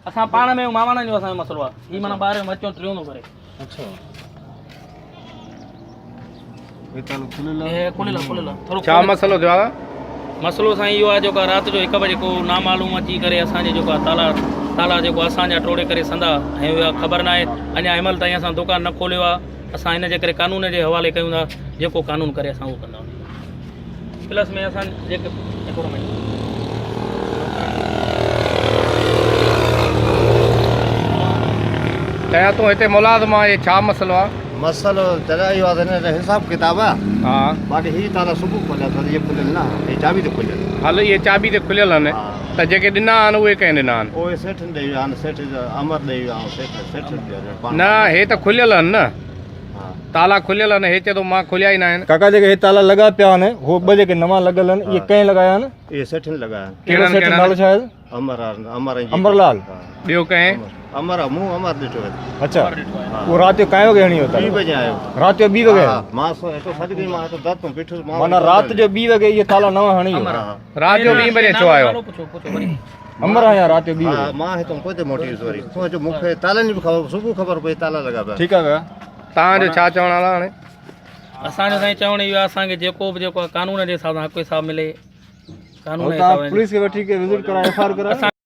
असां पाण में मावाणनि जो असांजो मसइलो आहे ही माना ॿाहिरि मचो त्रियो थो करे अच्छा ये तालो खुलियल हे खुलियल खुलियल थोरो छा मसइलो थियो आहे मसइलो साईं इहो आहे जेको राति जो 1 बजे को नामालूम अची करे असांजे जेको आहे ताला जेको असांजा टोड़े करे संदा ऐं उहा ख़बर न आहे अञा हिनमहिल ताईं असां दुकानु न खोलियो आहे असां हिन जे करे कानून जे हवाले कयूं था जेको कानून करे असां उहो कंदा आहियूं प्लस में असां जेके हिकिड़ो मिंट कया तूं हिते मुलाज़िम आहे छा मसइलो आहे मसलो जरा यो आहे हिसाब किताब आहे हा बाक़ी ही ताला सुबुह खोलिया त ये खुलियल न हे चाबी ते खुलियल हल इहे चाबी ते खुलियल आहिनि हा त जेके ॾिना आहिनि उहे कंहिं ॾिना आहिनि ओए सेठ ॾेई विया आहिनि सेठ अमर ॾेई विया सेठ न हे त खुलियल आहिनि न हा ताला खुलियल आहिनि हे चए थो मां खुलिया ई न आहिनि काका जेके ताला लॻा पिया आहिनि हो ॿ जेके नवां लॻल आहिनि इहे कंहिं लॻाया आहिनि ये सेठनि लॻाया कहिड़ो सेठ कहिड़ा नालो छा आहे अमर अमरलाल ॿियो कंहिं अमर मूं अमर ॾिठो आहे अच्छा वो राति जो काएं वॻे हणी 2 वियो बजे आयो राति जो 2 वॻे हा मां हेठो सॾ गई मां हेठो दत में बीठो माना राति जो 2 वॻे इहे ताला नवां हणी वियो राति जो 2 बजे छो आयो पुछो वरी अमर आहियां राति जो 2 हा वॻे मां हितां पोइ मोटी वियुसि वरी सोचो मूंखे तालनि जी बि ख़बर सुबुह ख़बर पई ताला लॻा पिया ठीकु आहे तव्हांजो छा चवण आहे हाणे असांजो साईं चवण इहो आहे असांखे जेको बि जेको आहे कानून जे हिसाब सां हक़ हिसाब मिले कानून जे तव्हां हिसाब सां पुलिस खे वठी करे विज़िट कराए एफ आई आर कराए असां